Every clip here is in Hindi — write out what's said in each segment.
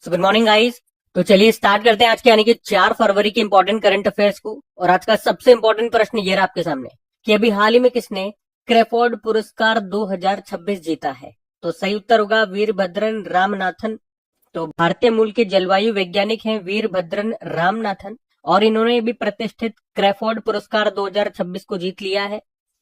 So good morning guys. तो चलिए स्टार्ट करते हैं आज के यानी कि 4 फरवरी के इंपॉर्टेंट करंट अफेयर्स को। और आज का सबसे इंपॉर्टेंट प्रश्न ये रहा आपके सामने कि अभी हाल ही में किसने क्रेफोर्ड पुरस्कार 2026 जीता है। तो सही उत्तर होगा वीरभद्रन रामनाथन। तो भारतीय मूल के जलवायु वैज्ञानिक हैं वीरभद्रन रामनाथन, और इन्होंने भी प्रतिष्ठित क्रेफोर्ड पुरस्कार 2026 को जीत लिया है।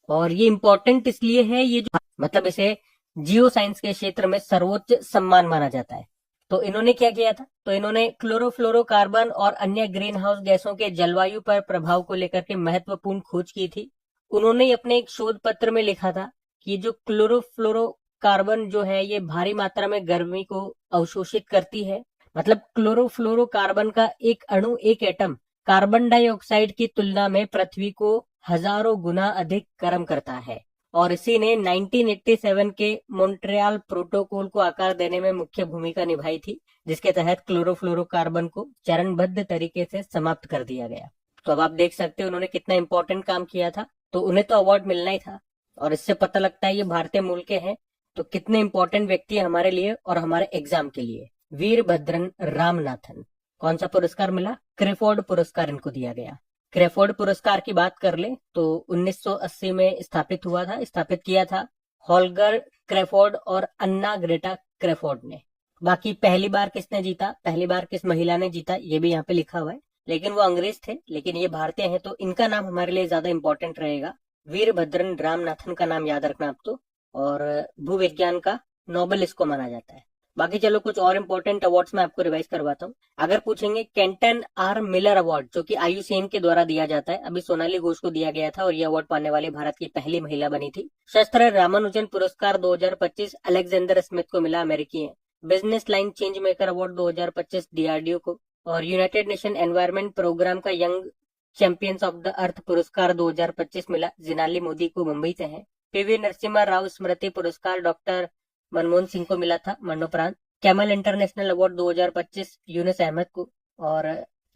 और ये इंपॉर्टेंट इसलिए है, ये जो मतलब इसे जियो साइंस के क्षेत्र में सर्वोच्च सम्मान माना जाता है। तो इन्होंने क्या किया था, तो इन्होंने क्लोरोफ्लोरोकार्बन और अन्य ग्रीन हाउस गैसों के जलवायु पर प्रभाव को लेकर के महत्वपूर्ण खोज की थी। उन्होंने अपने एक शोध पत्र में लिखा था कि जो क्लोरोफ्लोरोकार्बन जो है ये भारी मात्रा में गर्मी को अवशोषित करती है। मतलब क्लोरोफ्लोरोकार्बन का एक अणु, एक एटम कार्बन डाइऑक्साइड की तुलना में पृथ्वी को हजारों गुना अधिक गर्म करता है। और इसी ने 1987 के मॉन्ट्रियल प्रोटोकॉल को आकार देने में मुख्य भूमिका निभाई थी, जिसके तहत क्लोरोफ्लोरोकार्बन को चरणबद्ध तरीके से समाप्त कर दिया गया। तो अब आप देख सकते हो उन्होंने कितना इंपॉर्टेंट काम किया था, तो उन्हें तो अवार्ड मिलना ही था। और इससे पता लगता है ये भारतीय मूल के हैं, तो कितने इंपॉर्टेंट व्यक्ति है हमारे लिए और हमारे एग्जाम के लिए। वीरभद्रन रामनाथन। कौन सा पुरस्कार मिला? क्रेफोर्ड पुरस्कार इनको दिया गया। क्रेफोर्ड पुरस्कार की बात कर ले तो 1980 में स्थापित किया था हॉलगर क्रेफोर्ड और अन्ना ग्रेटा क्रेफोर्ड ने। बाकी पहली बार किसने जीता, पहली बार किस महिला ने जीता, ये भी यहाँ पे लिखा हुआ है, लेकिन वो अंग्रेज थे, लेकिन ये भारतीय हैं, तो इनका नाम हमारे लिए ज्यादा इंपॉर्टेंट रहेगा। वीरभद्रन रामनाथन का नाम याद रखना आप तो। और भूविज्ञान का नोबेल इसको माना जाता है। बाकी चलो कुछ और इंपॉर्टेंट अवार्ड्स मैं आपको रिवाइज करवाता हूँ। अगर पूछेंगे केंटन आर मिलर अवार्ड, जो कि IUCN के द्वारा दिया जाता है, अभी सोनाली घोष को दिया गया था और ये अवार्ड पाने वाली भारत की पहली महिला बनी थी। शस्त्र रामानुजन पुरस्कार 2025 अलेक्जेंडर स्मिथ को मिला, अमेरिकी है। Business line change maker award 2025 DRDO को। और यूनाइटेड नेशन एनवायरमेंट प्रोग्राम का young champions of the earth पुरस्कार 2025 मिला, जिनाली मोदी को, मुंबई से है। PV नरसिम्हा राव स्मृति पुरस्कार डॉक्टर मनमोहन सिंह को मिला था, मरणोपरांत। Camel international award 2025 Yunus Ahmad को। और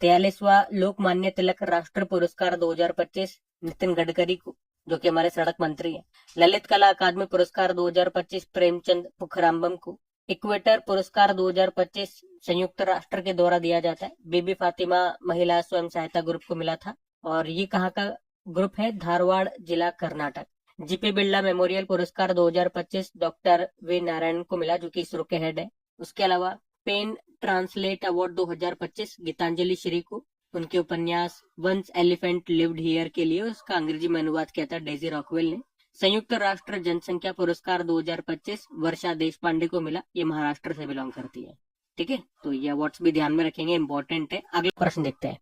43वां लोकमान्य तिलक राष्ट्र पुरस्कार 2025 नितिन गडकरी को, जो कि हमारे सड़क मंत्री हैं। ललित कला अकादमी पुरस्कार 2025 प्रेमचंद पुखरामबम को। इक्वेटर पुरस्कार 2025 संयुक्त राष्ट्र के द्वारा दिया जाता है, बीबी फातिमा महिला स्वयं सहायता ग्रुप को मिला था। और ये कहाँ का ग्रुप है? धारवाड़ जिला, कर्नाटक। जीपी बिरला मेमोरियल पुरस्कार 2025 डॉक्टर वी नारायण को मिला, जो कि इसरो के हेड है। उसके अलावा pen translate award 2025 Geetanjali Shree को, उनके उपन्यास वंस एलिफेंट लिव्ड हियर के लिए उसका अंग्रेजी में अनुवाद किया था डेजी रॉकवेल ने। संयुक्त राष्ट्र जनसंख्या पुरस्कार 2025 वर्षा देश पांडे को मिला, ये महाराष्ट्र से बिलोंग करती है। ठीक है, तो ये अवार्ड्स भी ध्यान में रखेंगे, इंपॉर्टेंट है। अगला प्रश्न देखते हैं।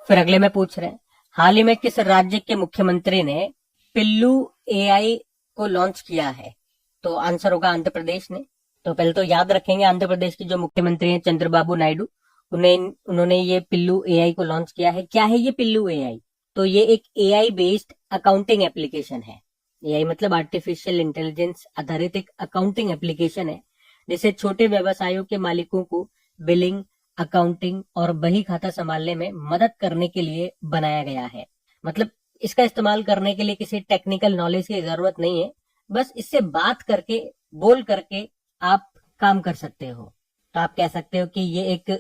फिर अगले में पूछ रहे हैं, हाल ही में किस राज्य के मुख्यमंत्री ने पिल्लू AI को लॉन्च किया है? तो आंसर होगा आंध्र प्रदेश ने। तो पहले तो याद रखेंगे आंध्र प्रदेश के जो मुख्यमंत्री हैं चंद्रबाबू नायडू, उन्होंने ये पिल्लू AI को लॉन्च किया है। क्या है ये पिल्लू AI? तो ये एक AI बेस्ड अकाउंटिंग एप्लीकेशन है। AI मतलब आर्टिफिशियल इंटेलिजेंस आधारित एक अकाउंटिंग एप्लीकेशन है, जिसे छोटे व्यवसायों के मालिकों को बिलिंग, अकाउंटिंग और बही खाता संभालने में मदद करने के लिए बनाया गया है। मतलब इसका इस्तेमाल करने के लिए किसी टेक्निकल नॉलेज की जरूरत नहीं है, बस इससे बात करके, बोल करके आप काम कर सकते हो। तो आप कह सकते हो कि ये एक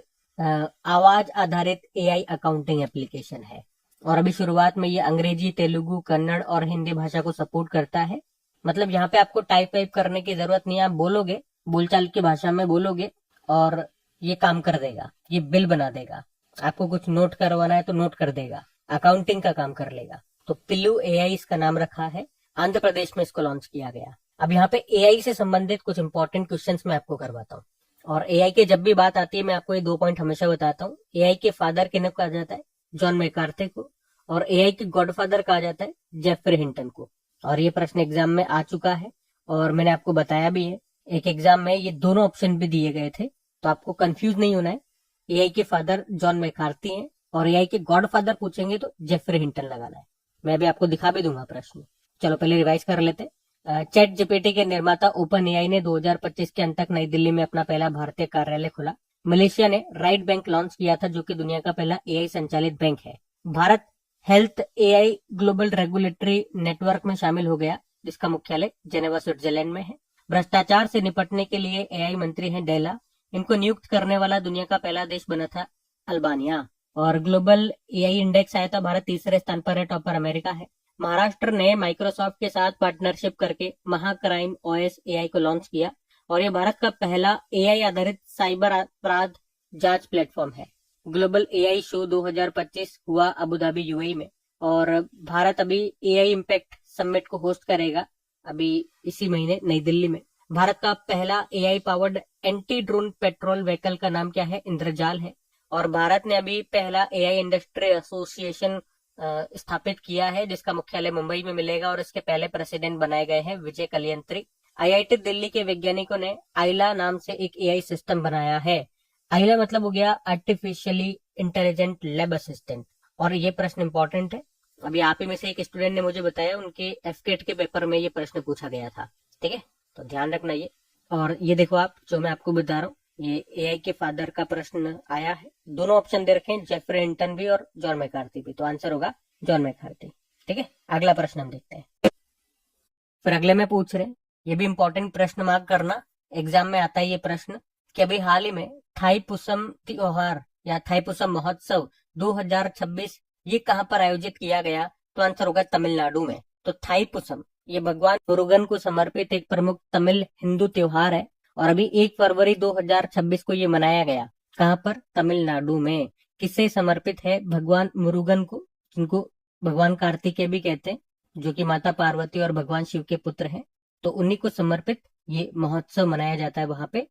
आवाज आधारित AI अकाउंटिंग एप्लीकेशन है। और अभी शुरुआत में ये अंग्रेजी, तेलुगु, कन्नड़ और हिंदी भाषा को सपोर्ट करता है। मतलब यहाँ पे आपको टाइप करने की जरूरत नहीं है, आप बोलोगे, बोलचाल की भाषा में बोलोगे और ये काम कर देगा, ये बिल बना देगा। आपको कुछ नोट करवाना है तो नोट कर देगा, अकाउंटिंग का काम कर लेगा। तो पिल्लू AI इसका नाम रखा है, आंध्र प्रदेश में इसको लॉन्च किया गया। अब यहाँ पे AI से संबंधित कुछ इंपॉर्टेंट क्वेश्चंस मैं आपको करवाता हूँ। और AI के जब भी बात आती है मैं आपको ये 2 पॉइंट हमेशा बताता हूँ। AI के फादर किन्हें कहा जाता है? जॉन मैकार्थी को। और AI के गॉडफादर कहा जाता है जेफरी हिंटन को। और ये प्रश्न एग्जाम में आ चुका है और मैंने आपको बताया भी है। एक एग्जाम में ये दोनों ऑप्शन भी दिए गए थे, तो आपको कंफ्यूज नहीं होना है। AI के फादर जॉन मैकार्थी हैं और AI के गॉडफादर पूछेंगे तो जेफरी हिंटन लगाना है। मैं अभी आपको दिखा भी दूंगा प्रश्न। चलो पहले रिवाइज कर लेते। चैट जीपीटी के निर्माता ओपन AI ने 2025 के अंत तक नई दिल्ली में अपना पहला भारतीय कार्यालय खोला। मलेशिया ने राइट बैंक लॉन्च किया था, जो कि दुनिया का पहला AI संचालित बैंक है। Bharat health AI global regulatory network में शामिल हो गया, जिसका मुख्यालय जेनेवा, स्विट्जरलैंड में है। भ्रष्टाचार से निपटने के लिए AI मंत्री हैं डेला। इनको नियुक्त करने वाला दुनिया का पहला देश बना था अल्बानिया। और ग्लोबल एआई इंडेक्स आया था, भारत तीसरे स्थान पर है, टॉपर अमेरिका है। महाराष्ट्र ने माइक्रोसॉफ्ट के साथ पार्टनरशिप करके महाक्राइम ओएस एआई को लॉन्च किया और ये भारत का पहला एआई आधारित साइबर अपराध जांच प्लेटफॉर्म है। ग्लोबल एआई शो 2025 हुआ अबू धाबी यूएई में और भारत अभी एआई इम्पैक्ट समिट को होस्ट करेगा अभी इसी महीने नई दिल्ली में। भारत का पहला AI powered anti drone petrol vehicle का नाम क्या है? इंद्रजाल है। और भारत ने अभी पहला एआई इंडस्ट्री एसोसिएशन स्थापित किया है जिसका मुख्यालय मुंबई में मिलेगा और इसके पहले प्रेसिडेंट बनाए गए हैं विजय कलियंत्री। आईआईटी दिल्ली के वैज्ञानिकों ने आइला नाम से एक एआई सिस्टम बनाया है। आइला मतलब हो गया आर्टिफिशियली इंटेलिजेंट लैब असिस्टेंट। और ये प्रश्न इंपॉर्टेंट है, अभी आप ही में से एक स्टूडेंट ने मुझे बताया उनके एफकेट के पेपर में ये प्रश्न पूछा गया था। ठीक है, तो ध्यान रखना ये। और ये देखो आप, जो मैं आपको बता रहा हूँ ये एआई के फादर का प्रश्न आया है। दोनों ऑप्शन दे रखे हैं, जेफरी हिंटन भी और जॉन मैकार्थी भी, तो आंसर होगा जॉन मैकार्थी। ठीक है, अगला प्रश्न हम देखते हैं। फिर अगले में पूछ रहे हैं, ये भी इंपॉर्टेंट प्रश्न मार्क करना, एग्जाम में आता है ये प्रश्न कि अभी हाल ही में थाईपुसम त्योहार या थाईपुसम महोत्सव 2026 ये कहां पर आयोजित किया गया? तो आंसर होगा तमिलनाडु में। तो थाईपुसम ये भगवान मुरुगन को समर्पित एक प्रमुख तमिल हिंदू त्योहार है और अभी 1 फरवरी 2026 को ये मनाया गया। कहां पर? तमिलनाडु में। किससे समर्पित है? भगवान मुरुगन को, जिनको भगवान कार्तिकेय भी कहते हैं, जो कि माता पार्वती और भगवान शिव के पुत्र हैं। तो उन्हीं को समर्पित ये महोत्सव मनाया जाता है वहां पे।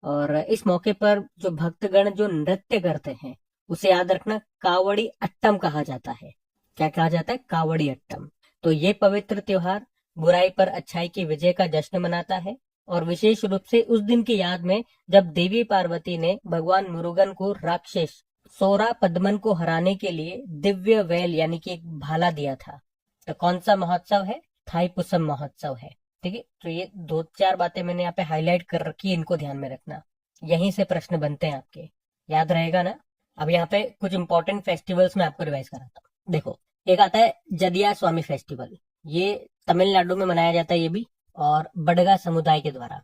और इस मौके पर जो भक्तगण जो नृत्य करते हैं उसे याद रखना कावड़ी अट्टम कहा जाता है। क्या कहा जाता है? कावड़ी अट्टम। तो ये पवित्र त्योहार बुराई पर अच्छाई की विजय का जश्न मनाता है और विशेष रूप से उस दिन की याद में जब देवी पार्वती ने भगवान मुरुगन को राक्षस सोरा पद्मन को हराने के लिए दिव्य वेल यानी कि एक भाला दिया था। तो कौन सा महोत्सव है? थाईपुसम महोत्सव है। ठीक है, तो ये 2-4 बातें मैंने यहाँ पे हाईलाइट कर रखी है, इनको ध्यान में रखना, यहीं से प्रश्न बनते हैं आपके, याद रहेगा ना। अब यहाँ पे कुछ इंपॉर्टेंट फेस्टिवल्स में आपको रिवाइज कराता हूँ। देखो, एक आता है जदिया स्वामी फेस्टिवल, ये तमिलनाडु में मनाया जाता है ये भी, और बडगा समुदाय के द्वारा।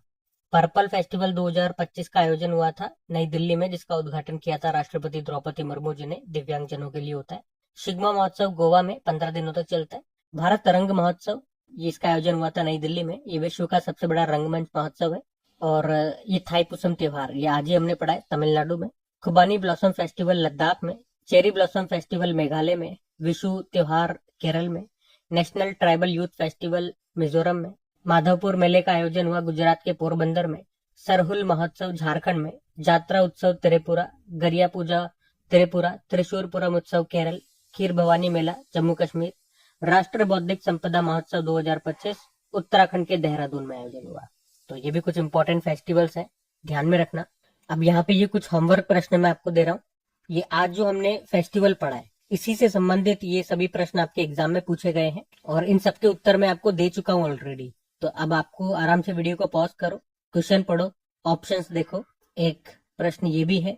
पर्पल फेस्टिवल 2025 का आयोजन हुआ था नई दिल्ली में, जिसका उद्घाटन किया था राष्ट्रपति द्रौपदी मुर्मू जी ने, दिव्यांगजनों के लिए होता है। शिग्मा महोत्सव गोवा में 15 दिनों तक चलता है। भारत रंग महोत्सव, ये इसका आयोजन हुआ था नई दिल्ली में, ये विश्व का सबसे बड़ा रंगमंच महोत्सव है। और ये थाईपुसम त्योहार ये आज ही हमने पढ़ा है, तमिलनाडु में। खुबानी ब्लॉसम फेस्टिवल लद्दाख में, चेरी ब्लॉसम फेस्टिवल मेघालय में, विशु त्योहार केरल में, national tribal youth festival Mizoram में, माधवपुर मेले का आयोजन हुआ गुजरात के पोरबंदर में, सरहुल महोत्सव झारखंड में, जात्रा उत्सव त्रिपुरा, गरिया पूजा त्रिपुरा, त्रिशूरपुरम उत्सव केरल, खीर भवानी मेला जम्मू कश्मीर, राष्ट्र बौद्धिक संपदा महोत्सव 2025 उत्तराखंड के देहरादून में आयोजन हुआ। तो ये भी कुछ इंपॉर्टेंट फेस्टिवल्स हैं, ध्यान में रखना। अब यहाँ पे ये कुछ होमवर्क प्रश्न मैं आपको दे रहा हूँ। ये आज जो हमने फेस्टिवल पढ़ा है इसी से संबंधित ये सभी प्रश्न आपके एग्जाम में पूछे गए हैं और इन सबके उत्तर मैं आपको दे चुका हूँ ऑलरेडी। तो अब आपको आराम से वीडियो को पॉज करो, क्वेश्चन पढ़ो, ऑप्शंस देखो। एक प्रश्न ये भी है,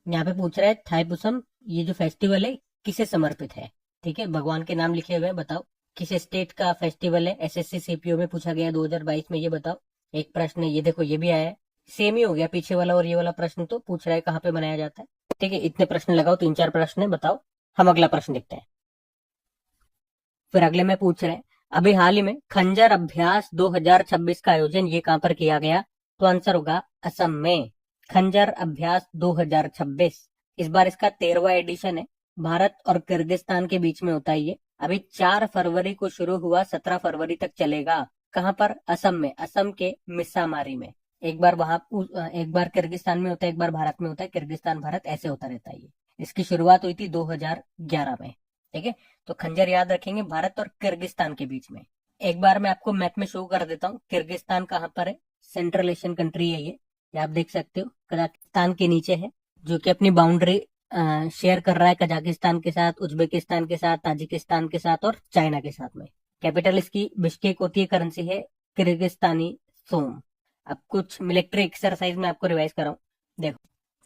यहाँ पे पूछ रहा है थाईपुसम ये जो फेस्टिवल है किसे समर्पित है? ठीक है, भगवान के नाम लिखे हुए हैं, बताओ किस स्टेट का फेस्टिवल है? एसएससी सीपीओ में पूछा गया 2022 में, ये बताओ। एक प्रश्न ये देखो, ये भी आया है, सेम ही हो गया पीछे वाला और ये वाला प्रश्न, तो पूछ रहा है कहाँ पे मनाया जाता है। ठीक है, इतने प्रश्न लगाओ, 3-4 प्रश्न है, बताओ। हम अगला प्रश्न देखते हैं। फिर अगले में पूछ रहे हैं, अभी हाल ही में खंजर अभ्यास 2026 का आयोजन ये कहां पर किया गया? तो आंसर होगा असम में। खंजर अभ्यास 2026 इस बार इसका 13वां एडिशन है। भारत और किर्गिस्तान के बीच में होता है ये। अभी 4 फरवरी को शुरू हुआ, 17 फरवरी तक चलेगा। कहां पर? असम में, असम के मिसामारी में। एक बार किर्गिस्तान में होता है, एक बार भारत में होता है, किर्गिस्तान भारत ऐसे होता रहता है ये। इसकी शुरुआत हुई थी 2011 में। ठीक है, तो खंजर याद रखेंगे, भारत और किर्गिस्तान के बीच में। एक बार मैं आपको मैप में शो कर देता हूँ, किर्गिस्तान कहाँ पर है, सेंट्रल एशियन कंट्री है ये आप देख सकते हो, कजाकिस्तान के नीचे है, जो कि अपनी बाउंड्री शेयर कर रहा है कजाकिस्तान के साथ, उज्बेकिस्तान के साथ, ताजिकिस्तान के साथ और चाइना के साथ में। कैपिटल इसकी बिश्केक होती है, करेंसी है किर्गिस्तानी सोम। अब कुछ मिलिट्री एक्सरसाइज में आपको रिवाइज कराऊं, देखो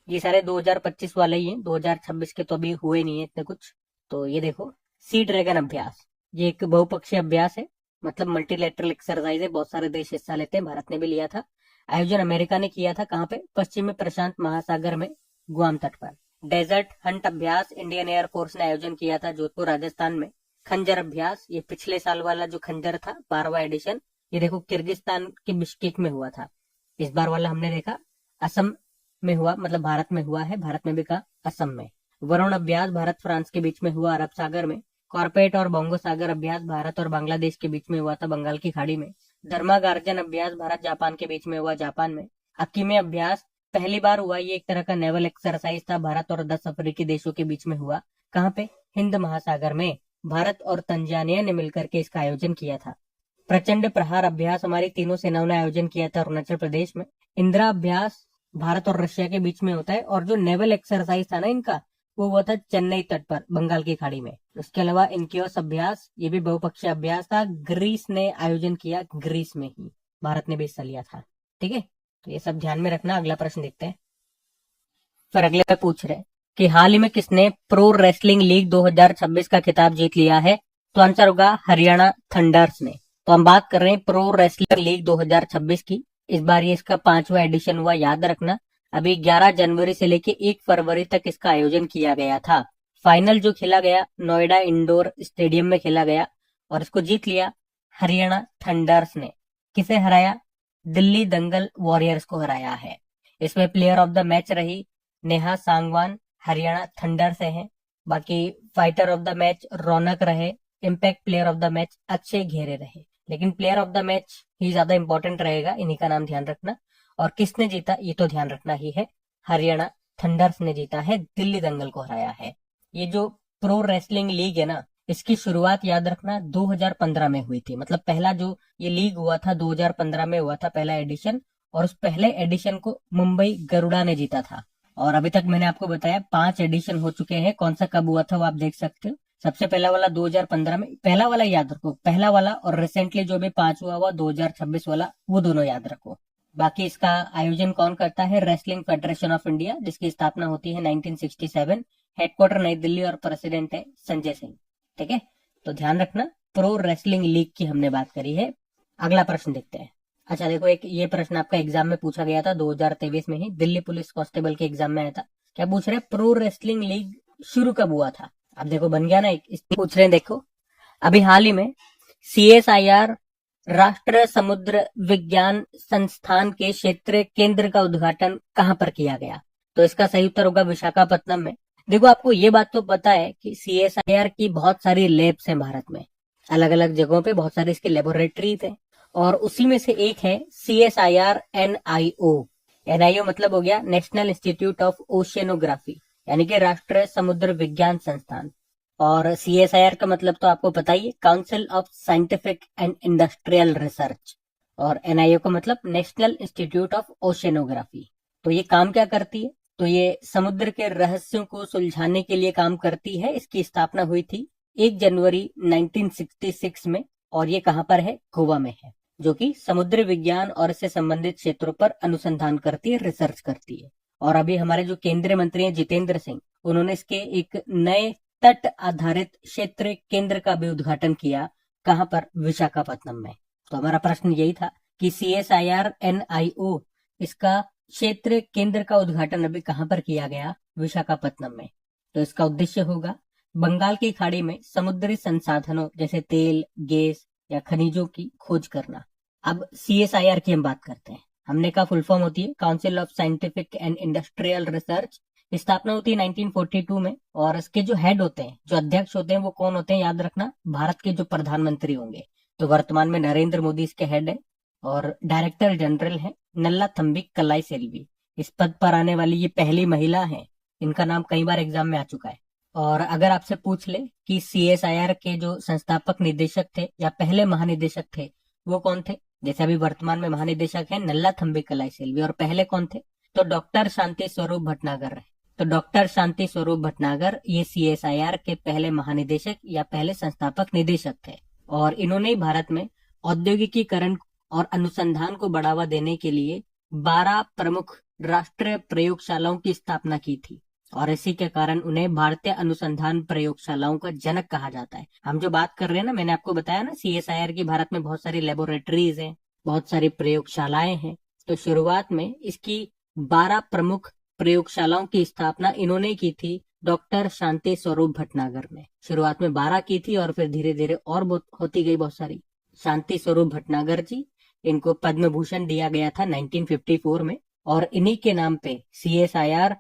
ये सारे 2025 वाले ही हैं, 2026 के तो अभी हुए नहीं है इतने कुछ। तो ये देखो, सी ड्रैगन अभ्यास, ये एक बहुपक्षीय अभ्यास है, मतलब मल्टीलेटरल एक्सरसाइज है, बहुत सारे देश हिस्सा लेते हैं, भारत ने भी लिया था। आयोजन अमेरिका ने किया था, कहाँ पे? पश्चिमी प्रशांत महासागर में, गुआम तट पर। डेजर्ट हंट अभ्यास इंडियन एयरफोर्स ने आयोजन किया था जोधपुर राजस्थान में। खंजर अभ्यास, ये पिछले साल वाला जो खंजर था 12वां एडिशन, ये देखो किर्गिस्तान के बिश्केक में हुआ था। इस बार वाला हमने देखा असम में हुआ, मतलब भारत में हुआ है, भारत में भी कहा असम में। वरुण अभ्यास भारत फ्रांस के बीच में हुआ अरब सागर में। कॉर्पेट और बोंगो सागर अभ्यास भारत और बांग्लादेश के बीच में हुआ था बंगाल की खाड़ी में। धर्मा गार्जन अभ्यास भारत जापान के बीच में हुआ जापान में। अकीमे अभ्यास पहली बार हुआ, ये एक तरह का नेवल एक्सरसाइज था, भारत और 10 अफ्रीकी देशों के बीच में हुआ। कहाँ पे? हिंद महासागर में। भारत और तंजानिया ने मिलकर के इसका आयोजन किया था। प्रचंड प्रहार अभ्यास हमारी तीनों सेनाओं ने आयोजन किया था अरुणाचल प्रदेश में। इंदिरा अभ्यास भारत और रशिया के बीच में होता है, और जो नेवल एक्सरसाइज था ना इनका, वो हुआ था चेन्नई तट पर बंगाल की खाड़ी में। उसके अलावा इनक्योस अभ्यास, ये भी बहुपक्षीय अभ्यास था, ग्रीस ने आयोजन किया, ग्रीस में ही। भारत ने भी हिस्सा लिया था। ठीक है, तो ये सब ध्यान में रखना। अगला प्रश्न देखते हैं। फिर अगले पे पूछ रहे कि हाल ही में किसने प्रो रेसलिंग लीग 2026 का खिताब जीत लिया है? तो आंसर होगा हरियाणा थंडर्स ने। तो हम बात कर रहे हैं प्रो रेसलिंग लीग 2026 की। इस बार ये इसका 5वां एडिशन हुआ, याद रखना। अभी 11 जनवरी से लेके 1 फरवरी तक इसका आयोजन किया गया था। फाइनल जो खेला गया नोएडा इंडोर स्टेडियम में खेला गया, और इसको जीत लिया हरियाणा थंडर्स ने। किसे हराया? दिल्ली दंगल वॉरियर्स को हराया है। इसमें प्लेयर ऑफ द मैच रही नेहा सांगवान, हरियाणा थंडर से हैं। बाकी फाइटर ऑफ द मैच रौनक रहे। Impact player of the match Akshay घेरे रहे। लेकिन प्लेयर ऑफ द मैच ही ज्यादा इंपॉर्टेंट रहेगा, इन्हीं का नाम ध्यान रखना। और किसने जीता ये तो ध्यान रखना ही है, हरियाणा थंडर्स ने जीता है, दिल्ली दंगल को हराया है। ये जो प्रो रेसलिंग लीग है ना, इसकी शुरुआत याद रखना 2015 में हुई थी। मतलब पहला जो ये लीग हुआ था 2015 में हुआ था, पहला एडिशन। और उस पहले एडिशन को मुंबई गरुड़ा ने जीता था। और अभी तक मैंने आपको बताया 5 एडिशन हो चुके हैं। कौन सा कब हुआ था वो आप देख सकते हो। सबसे पहला वाला 2015 में, पहला वाला याद रखो, पहला वाला, और रिसेंटली जो भी 5वां हुआ 2026 वाला, वो दोनों याद रखो। बाकी इसका आयोजन कौन करता है? रेसलिंग फेडरेशन ऑफ इंडिया, जिसकी स्थापना होती है 1967। हेडक्वार्टर नई दिल्ली और प्रेसिडेंट है संजय सिंह। ठीक है, तो ध्यान रखना। प्रो रेसलिंग लीग की हमने बात करी है। अगला प्रश्न देखते हैं। अच्छा देखो, एक ये प्रश्न आपका एग्जाम में पूछा गया था 2023 में ही, दिल्ली पुलिस कांस्टेबल के एग्जाम में आया था। क्या पूछ रहे हैं? प्रो रेसलिंग लीग शुरू कब हुआ था? अब देखो बन गया ना एक, इसमें पूछ रहे हैं। देखो अभी हाल ही में CSIR राष्ट्रीय समुद्र विज्ञान संस्थान के क्षेत्रीय केंद्र का उद्घाटन कहां पर किया गया? तो इसका सही उत्तर होगा विशाखापत्तनम में। देखो आपको ये बात तो पता है कि CSIR की बहुत सारी लैब्स हैं भारत में, अलग अलग जगहों पे बहुत सारे इसके लेबोरेटरीज हैं, और उसी में से एक है CSIR NIO। NIO मतलब हो गया नेशनल इंस्टीट्यूट ऑफ ओशियनोग्राफी, यानी कि राष्ट्रीय समुद्र विज्ञान संस्थान। और CSIR का मतलब तो आपको पता ही है, council of scientific and industrial research. और NIO का मतलब नेशनल इंस्टीट्यूट ऑफ ओशियनोग्राफी। तो ये काम क्या करती है? तो ये समुद्र के रहस्यों को सुलझाने के लिए काम करती है। इसकी स्थापना हुई थी 1 जनवरी 1966 में, और ये कहां पर है? गोवा में है, जो कि समुद्र विज्ञान और इससे संबंधित क्षेत्रों पर अनुसंधान करती है, रिसर्च करती है। और अभी हमारे जो केंद्रीय मंत्री हैं जितेंद्र सिंह, उन्होंने इसके एक नए तट आधारित क्षेत्र केंद्र का भी उद्घाटन किया। कहां पर? विशाखापत्तनम में। तो हमारा प्रश्न यही था कि CSIR NIO इसका क्षेत्र केंद्र का उद्घाटन अभी कहां पर किया गया? विशाखापत्तनम में। तो इसका उद्देश्य होगा बंगाल की खाड़ी में समुद्री संसाधनों जैसे तेल, गैस या खनिजों की खोज करना। अब CSIR की हम बात करते हैं। हमने कहा फुल फॉर्म होती है council of scientific and industrial research. स्थापना होती है 1942 में, और इसके जो हेड होते हैं, जो अध्यक्ष होते हैं, वो कौन होते हैं? याद रखना, भारत के जो प्रधानमंत्री होंगे। तो वर्तमान में नरेंद्र मोदी इसके हेड है, और डायरेक्टर जनरल है नल्ला थम्बी कलाई सेल्वी। इस पद पर आने वाली ये पहली महिला है। इनका नाम कई बार एग्जाम में आ चुका है। और अगर आपसे पूछ ले कि CSIR के जो संस्थापक निदेशक थे या पहले महानिदेशक थे, वो कौन थे? जैसे अभी वर्तमान में महानिदेशक है नल्ला थम्बी कलाई सेल्वी, और पहले कौन थे? तो डॉक्टर शांति स्वरूप भटनागर रहे। तो डॉक्टर शांति स्वरूप भटनागर ये CSIR के पहले महानिदेशक या पहले संस्थापक निदेशक थे। और इन्होंने भारत में औद्योगिकीकरण और अनुसंधान को बढ़ावा देने के लिए 12 प्रमुख राष्ट्रीय प्रयोगशालाओं की स्थापना की थी। और इसी के कारण उन्हें भारतीय अनुसंधान प्रयोगशालाओं का जनक कहा जाता है। हम जो बात कर रहे हैं ना, मैंने आपको बताया ना, CSIR की भारत में बहुत सारी लेबोरेटरीज हैं, बहुत सारी प्रयोगशालाएं हैं। तो शुरुआत में इसकी 12 प्रमुख प्रयोगशालाओं की स्थापना इन्होंने की थी डॉक्टर शांति स्वरूप भटनागर ने। शुरुआत में 12 की थी और फिर धीरे धीरे और होती गई बहुत सारी। शांति स्वरूप भटनागर जी, इनको पद्म भूषण दिया गया था 1954 में, और इन्हीं के नाम पे CSIR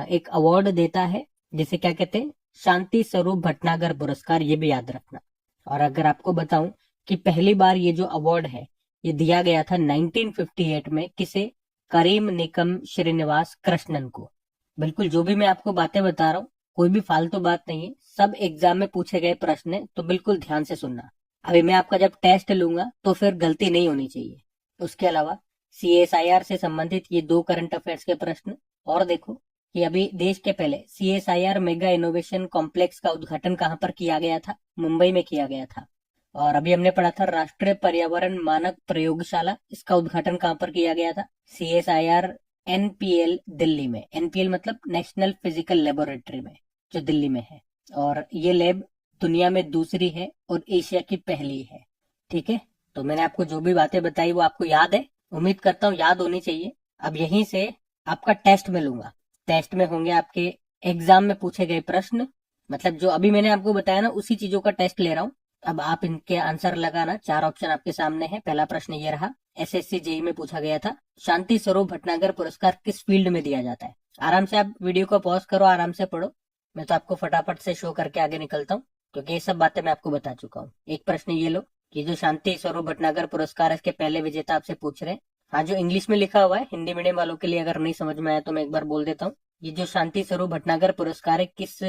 एक अवार्ड देता है जिसे क्या कहते हैं, शांति स्वरूप भटनागर पुरस्कार। ये भी याद रखना। और अगर आपको बताऊं कि पहली बार ये जो अवार्ड है ये दिया गया था 1958 में, किसे, करीम निकम श्रीनिवास कृष्णन को। बिल्कुल जो भी मैं आपको बातें बता रहा हूँ कोई भी फालतू बात नहीं है, सब एग्जाम में पूछे गए प्रश्न है, तो बिल्कुल ध्यान से सुनना। अभी मैं आपका जब टेस्ट लूंगा तो फिर गलती नहीं होनी चाहिए। उसके अलावा CSIR से संबंधित ये 2 करंट अफेयर्स के प्रश्न। और देखो कि अभी देश के पहले CSIR मेगा इनोवेशन कॉम्प्लेक्स का उद्घाटन कहाँ पर किया गया था, मुंबई में किया गया था। और अभी हमने पढ़ा था राष्ट्रीय पर्यावरण मानक प्रयोगशाला, इसका उद्घाटन कहाँ पर किया गया था, CSIR NPL दिल्ली में। NPL मतलब नेशनल फिजिकल लेबोरेटरी में, जो दिल्ली में है। और ये लैब दुनिया में दूसरी है और एशिया की पहली है। ठीक है, तो मैंने आपको जो भी बातें बताई वो आपको याद है, उम्मीद करता हूँ याद होनी चाहिए। अब यहीं से आपका टेस्ट में लूंगा। टेस्ट में होंगे आपके एग्जाम में पूछे गए प्रश्न, मतलब जो अभी मैंने आपको बताया ना उसी चीजों का टेस्ट ले रहा हूँ। अब आप इनके आंसर लगाना। 4 ऑप्शन आपके सामने है। पहला प्रश्न ये रहा, SSC JEE में पूछा गया था, शांति स्वरूप भटनागर पुरस्कार किस फील्ड में दिया जाता है। आराम से आप वीडियो को पॉज करो, आराम से पढ़ो। मैं तो आपको फटाफट से शो करके आगे निकलता हूँ, क्योंकि ये सब बातें मैं आपको बता चुका हूँ। एक प्रश्न ये लो कि जो शांति स्वरूप भटनागर पुरस्कार है इसके पहले विजेता आपसे पूछ रहे हैं। हाँ, जो इंग्लिश में लिखा हुआ है, हिंदी मीडियम वालों के लिए अगर नहीं समझ में आया तो मैं एक बार बोल देता हूँ। ये जो शांति स्वरूप भटनागर पुरस्कार है किस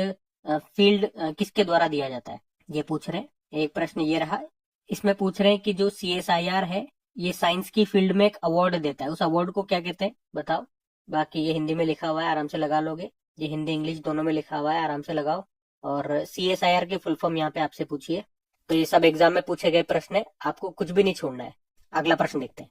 फील्ड, किसके द्वारा दिया जाता है, ये पूछ रहे हैं। एक प्रश्न ये रहा, इसमें पूछ रहे हैं कि जो CSIR है ये साइंस की फील्ड में एक अवार्ड देता है, उस अवार्ड को क्या कहते हैं बताओ। बाकी ये हिंदी में लिखा हुआ है, आराम से लगा लोगे। ये हिंदी इंग्लिश दोनों में लिखा हुआ है, आराम से लगाओ। और CSIR की फुल फॉर्म यहाँ पे आपसे पूछिए। तो ये सब एग्जाम में पूछे गए प्रश्न है, आपको कुछ भी नहीं छोड़ना है। अगला प्रश्न देखते हैं।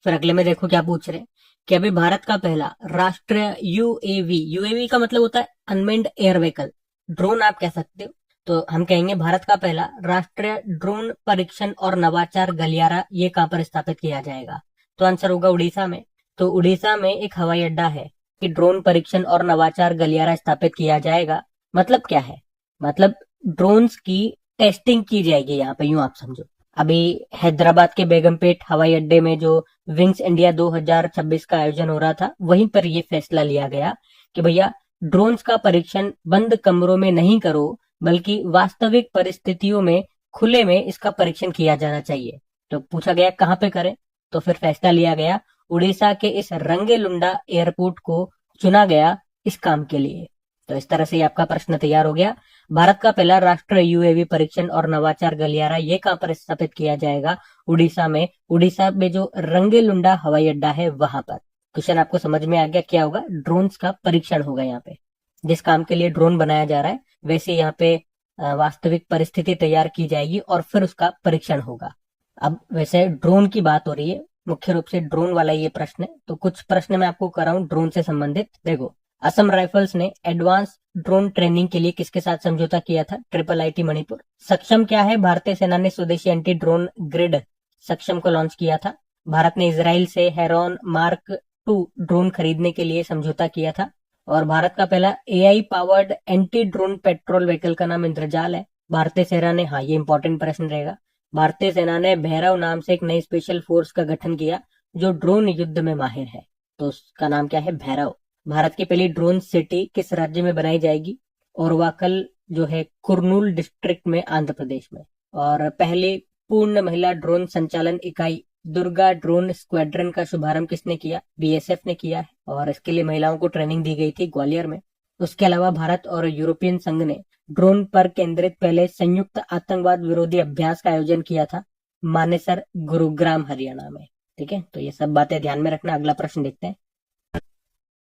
फिर अगले में देखो क्या पूछ रहे हैं कि अभी भारत का पहला राष्ट्रीय UAV का मतलब होता है अनमेन्ड एयर व्हीकल, ड्रोन आप कह सकते हो। तो हम कहेंगे भारत का पहला राष्ट्रीय ड्रोन परीक्षण और नवाचार गलियारा ये कहां पर स्थापित किया जाएगा, तो आंसर होगा उड़ीसा में। तो उड़ीसा में एक हवाई अड्डा है कि ड्रोन परीक्षण और नवाचार गलियारा स्थापित किया जाएगा। मतलब क्या है, मतलब ड्रोन्स की टेस्टिंग की जाएगी यहाँ पे, यूं आप समझो। अभी हैदराबाद के बेगमपेट हवाई अड्डे में जो विंग्स इंडिया 2026 का आयोजन हो रहा था, वहीं पर यह फैसला लिया गया कि भैया ड्रोन्स का परीक्षण बंद कमरों में नहीं करो, बल्कि वास्तविक परिस्थितियों में खुले में इसका परीक्षण किया जाना चाहिए। तो पूछा गया कहां पे करें, तो फिर फैसला लिया गया उड़ीसा के इस रंगेलुंडा एयरपोर्ट को चुना गया इस काम के लिए। तो इस तरह से आपका प्रश्न तैयार हो गया। भारत का पहला राष्ट्रीय UAV परीक्षण और नवाचार गलियारा ये कहां पर स्थापित किया जाएगा, उड़ीसा में। उड़ीसा में जो रंगेलुंडा हवाई अड्डा है वहां पर। क्वेश्चन आपको समझ में आ गया, क्या होगा, ड्रोन्स का परीक्षण होगा यहाँ पे। जिस काम के लिए ड्रोन बनाया जा रहा है वैसे यहाँ पे वास्तविक परिस्थिति तैयार की जाएगी और फिर उसका परीक्षण होगा। अब वैसे ड्रोन की बात हो रही है, मुख्य रूप से ड्रोन वाला ये प्रश्न है, तो कुछ प्रश्न मैं आपको कराऊं ड्रोन से संबंधित। देखो, असम राइफल्स ने एडवांस ड्रोन ट्रेनिंग के लिए किसके साथ समझौता किया था, IIIT मणिपुर। सक्षम क्या है, भारतीय सेना ने स्वदेशी एंटी ड्रोन ग्रिड सक्षम को लॉन्च किया था। भारत ने इजराइल से हेरॉन मार्क 2 ड्रोन खरीदने के लिए समझौता किया था। और भारत का पहला AI powered anti drone petrol vehicle का नाम इंद्रजाल है। भारतीय सेना ने, हाँ ये इंपॉर्टेंट प्रश्न रहेगा, भारतीय सेना ने भैरव नाम से एक नई स्पेशल फोर्स का गठन किया जो ड्रोन युद्ध में माहिर है। तो उसका नाम क्या है, भैरव। भारत की पहली ड्रोन सिटी किस राज्य में बनाई जाएगी, ओरवाकल जो है कुर्नूल डिस्ट्रिक्ट में, आंध्र प्रदेश में। और पहली पूर्ण महिला ड्रोन संचालन इकाई दुर्गा ड्रोन स्क्वाड्रन का शुभारंभ किसने किया, BSF ने किया है। और इसके लिए महिलाओं को ट्रेनिंग दी गई थी ग्वालियर में। उसके अलावा भारत और यूरोपियन संघ ने ड्रोन पर केंद्रित पहले संयुक्त आतंकवाद विरोधी अभ्यास का आयोजन किया था मानेसर, गुरुग्राम, हरियाणा में। ठीक है, तो ये सब बातें ध्यान में रखना। अगला प्रश्न देखते हैं।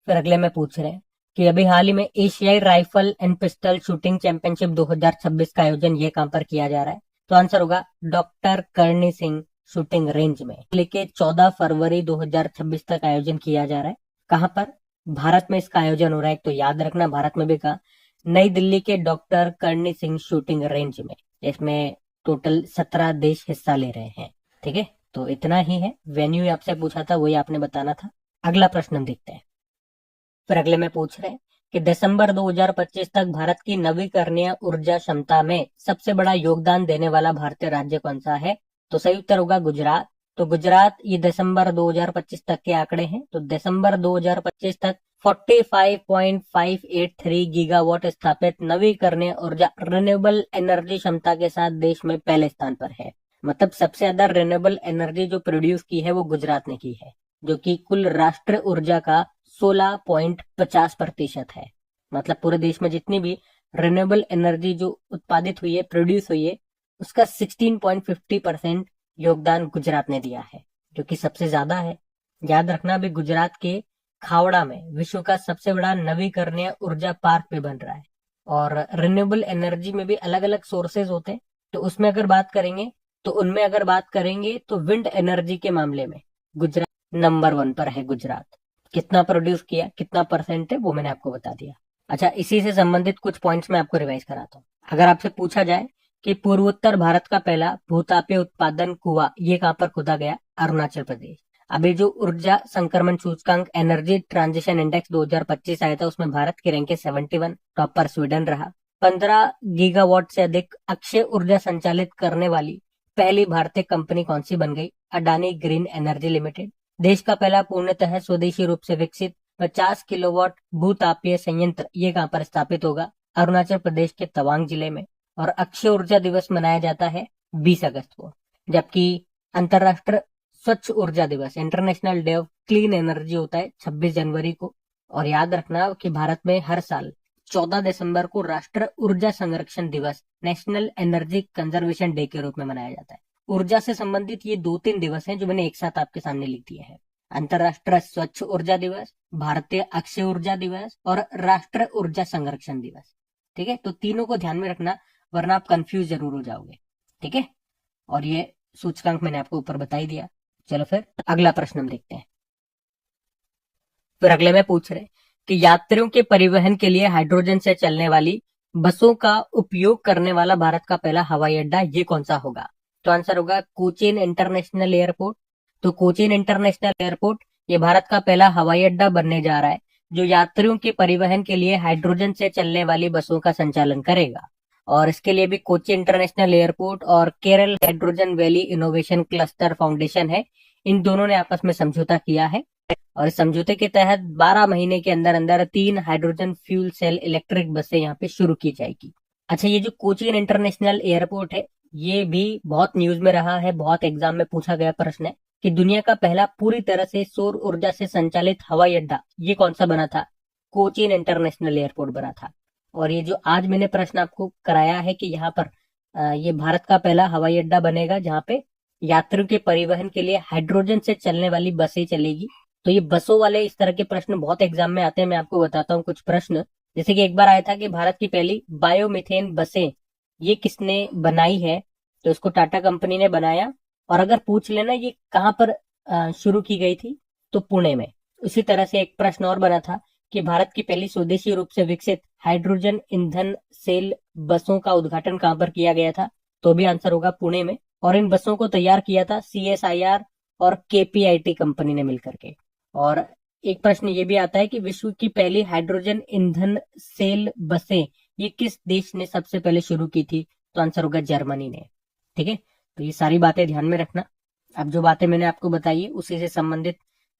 फिर अगले में पूछ रहे हैं कि अभी हाल ही में एशियाई rifle and pistol shooting championship 2026 का आयोजन ये कहां पर किया जा रहा है, तो आंसर होगा doctor Karni Singh shooting range में। लेके 14 फरवरी 2026 तक आयोजन किया जा रहा है। कहां पर, भारत में इसका आयोजन हो रहा है। तो याद रखना, भारत में भी कहा, नई दिल्ली के doctor Karni Singh shooting range में। इसमें टोटल 17 देश हिस्सा ले रहे हैं। ठीक है, तो इतना ही है, वेन्यू आपसे पूछा था वही आपने बताना था। अगला प्रश्न हम देखते हैं। फिर अगले में पूछ रहे हैं कि दिसंबर 2025 तक भारत की नवीकरणीय ऊर्जा क्षमता में सबसे बड़ा योगदान देने वाला भारतीय राज्य कौन सा है? तो सही उत्तर होगा गुजरात। तो गुजरात ये दिसंबर 2025 तक के आंकड़े हैं, तो दिसंबर 2025 तक 45.583 गीगावाट स्थापित नवीकरणीय ऊर्जा रिन्यूएबल एनर्जी क्षमता के साथ देश में पहले स्थान पर है। मतलब सबसे ज्यादा रिन्यूएबल एनर्जी जो प्रोड्यूस की है वो गुजरात ने की है, जो कि कुल राष्ट्र ऊर्जा का 16.50% है। मतलब पूरे देश में जितनी भी रिन्यूएबल एनर्जी जो उत्पादित हुई है, प्रोड्यूस हुई है, उसका 16.50% योगदान गुजरात ने दिया है, जो कि सबसे ज्यादा है। याद रखना, अभी गुजरात के खावड़ा में विश्व का सबसे बड़ा नवीकरणीय ऊर्जा पार्क भी बन रहा है। और रिन्यूएबल एनर्जी में भी अलग अलग सोर्सेज होते हैं, तो उसमें अगर बात करेंगे तो उनमें अगर बात करेंगे तो विंड एनर्जी के मामले में गुजरात नंबर 1 पर है। गुजरात कितना प्रोड्यूस किया, कितना परसेंट है, वो मैंने आपको बता दिया। अच्छा, इसी से संबंधित कुछ पॉइंट्स मैं आपको रिवाइज कराता हूँ। अगर आपसे पूछा जाए कि पूर्वोत्तर भारत का पहला भूतापीय उत्पादन कुआं ये कहाँ पर खोदा गया? अरुणाचल प्रदेश। अभी जो ऊर्जा संक्रमण सूचकांक एनर्जी ट्रांजिशन इंडेक्स 2025 आया था, उसमें भारत की रैंक है 71, टॉप पर स्वीडन रहा। 15 गीगावाट से अधिक अक्षय ऊर्जा संचालित करने वाली पहली भारतीय कंपनी कौन सी बन गई? Adani green energy limited. देश का पहला पूर्णतः स्वदेशी रूप से विकसित 50 किलोवाट भूतापीय संयंत्र ये कहां पर स्थापित होगा? अरुणाचल प्रदेश के तवांग जिले में। और अक्षय ऊर्जा दिवस मनाया जाता है 20 अगस्त को, जबकि अंतरराष्ट्रीय स्वच्छ ऊर्जा दिवस international day of clean energy होता है 26 जनवरी को। और याद रखना कि भारत में हर साल 14 दिसंबर को राष्ट्रीय ऊर्जा संरक्षण दिवस नेशनल एनर्जी कंजर्वेशन डे के रूप में मनाया जाता है। ऊर्जा से संबंधित ये 2-3 दिवस हैं जो मैंने एक साथ आपके सामने लिख दिए हैं। अंतरराष्ट्रीय स्वच्छ ऊर्जा दिवस, भारतीय अक्षय ऊर्जा दिवस और राष्ट्रीय ऊर्जा संरक्षण दिवस। ठीक है, तो तीनों को ध्यान में रखना, वरना आप कंफ्यूज जरूर हो जाओगे। ठीक है, और ये सूचकांक मैंने आपको ऊपर बता ही दिया। चलो फिर अगला प्रश्न हम देखते हैं। फिर अगले में पूछ रहे कि यात्रियों के परिवहन के लिए हाइड्रोजन से चलने वाली बसों का उपयोग करने वाला भारत का पहला हवाई अड्डा ये कौन सा होगा? तो आंसर होगा कोचीन इंटरनेशनल एयरपोर्ट। तो कोचीन इंटरनेशनल एयरपोर्ट ये भारत का पहला हवाई अड्डा बनने जा रहा है, जो यात्रियों के परिवहन के लिए हाइड्रोजन से चलने वाली बसों का संचालन करेगा। और इसके लिए भी कोची इंटरनेशनल एयरपोर्ट और Kerala hydrogen valley innovation cluster foundation है, इन दोनों ने आपस में समझौता किया है। और इस समझौते के तहत 12 महीने के अंदर अंदर 3 हाइड्रोजन फ्यूल सेल इलेक्ट्रिक बसें यहाँ पे शुरू की जाएगी। अच्छा, ये जो कोचीन इंटरनेशनल एयरपोर्ट है ये भी बहुत न्यूज में रहा है, बहुत एग्जाम में पूछा गया प्रश्न है कि दुनिया का पहला पूरी तरह से सौर ऊर्जा से संचालित हवाई अड्डा ये कौन सा बना था? कोचीन इंटरनेशनल एयरपोर्ट बना था। और ये जो आज मैंने प्रश्न आपको कराया है कि यहाँ पर ये भारत का पहला हवाई अड्डा बनेगा जहाँ पे यात्रियों के परिवहन के लिए हाइड्रोजन से चलने वाली बसें चलेगी। तो ये बसों वाले इस तरह के प्रश्न बहुत एग्जाम में आते हैं। मैं आपको बताता हूँ कुछ प्रश्न। जैसे कि एक बार आया था कि भारत की पहली बायोमीथेन बसें ये किसने बनाई है? तो इसको टाटा कंपनी ने बनाया। और अगर पूछ लेना ये कहाँ पर शुरू की गई थी, तो पुणे में। इसी तरह से एक प्रश्न और बना था कि भारत की पहली स्वदेशी रूप से विकसित हाइड्रोजन ईंधन सेल बसों का उद्घाटन कहाँ पर किया गया था? तो भी आंसर होगा पुणे में। और इन बसों को तैयार किया था CSIR और KPIT कंपनी ने मिलकर के। और एक प्रश्न ये भी आता है कि विश्व की पहली हाइड्रोजन ईंधन सेल बसें ये किस देश ने सबसे पहले शुरू की थी? तो आंसर होगा जर्मनी ने। ठीक है, तो ये सारी बातें ध्यान में रखना। अब जो बातें मैंने आपको बताई है उसी से संबंधित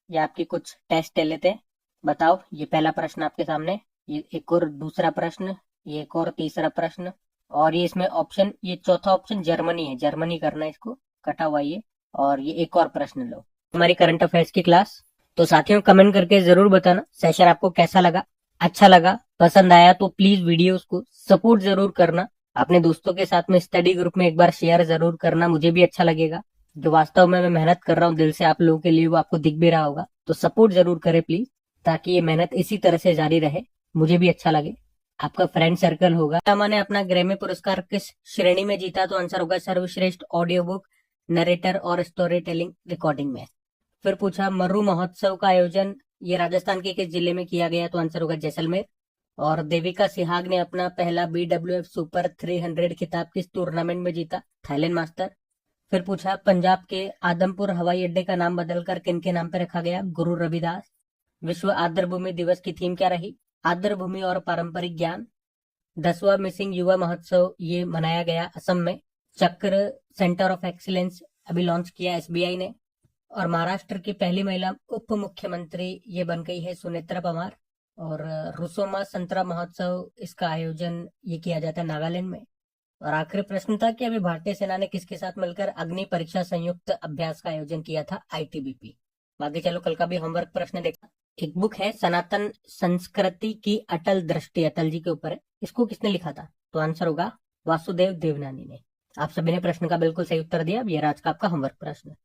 ये आपके कुछ टेस्ट ले लेते हैं। बताओ, ये पहला प्रश्न आपके सामने, ये एक और दूसरा प्रश्न, ये एक और तीसरा प्रश्न, और ये इसमें ऑप्शन, ये चौथा ऑप्शन जर्मनी है, जर्मनी करना है इसको, कटा हुआ ये। और ये एक और प्रश्न लो, हमारी करंट अफेयर्स की क्लास। तो साथियों कमेंट करके जरूर बताना सेशन आपको कैसा लगा, अच्छा लगा, पसंद आया तो प्लीज वीडियोस को सपोर्ट जरूर करना। अपने दोस्तों के साथ में स्टडी ग्रुप में एक बार शेयर जरूर करना, मुझे भी अच्छा लगेगा। जो वास्तव में मैं मेहनत कर रहा हूँ दिल से आप लोगों के लिए वो आपको दिख भी रहा होगा, तो सपोर्ट जरूर करें प्लीज, ताकि ये मेहनत इसी तरह से जारी रहे, मुझे भी अच्छा लगे, आपका फ्रेंड सर्कल होगा। मैंने अपना ग्रैमी पुरस्कार किस श्रेणी में जीता? तो आंसर होगा सर्वश्रेष्ठ ऑडियो बुक, नरेटर और स्टोरी टेलिंग रिकॉर्डिंग में। फिर पूछा मरु महोत्सव का आयोजन ये राजस्थान के किस जिले में किया गया? तो आंसर होगा जैसलमेर। और देविका सिहाग ने अपना पहला BWF सुपर 300 खिताब किस टूर्नामेंट में जीता? Thailand master. फिर पूछा पंजाब के आदमपुर हवाई अड्डे का नाम बदलकर किनके नाम पे रखा गया? गुरु रविदास। विश्व आर्द्र भूमि दिवस की थीम क्या रही? आर्द्र भूमि और पारंपरिक ज्ञान। 10वां मिसिंग युवा महोत्सव ये मनाया गया असम में। चक्र सेंटर ऑफ एक्सीलेंस अभी लॉन्च किया एसबीआई ने। और महाराष्ट्र की पहली महिला उप मुख्यमंत्री ये बन गई है सुनेत्रा पवार। और रुसोमा संतरा महोत्सव इसका आयोजन ये किया जाता है नागालैंड में। और आखिरी प्रश्न था कि अभी भारतीय सेना ने किसके साथ मिलकर अग्नि परीक्षा संयुक्त अभ्यास का आयोजन किया था? आईटीबीपी। बाकी चलो कल का भी होमवर्क प्रश्न देखा। एक बुक है सनातन संस्कृति की अटल दृष्टि, अटल जी के ऊपर है। इसको किसने लिखा था? तो आंसर होगा वासुदेव देवनानी ने। आप सभी ने प्रश्न का बिल्कुल सही उत्तर दिया। अब ये आज का आपका होमवर्क प्रश्न।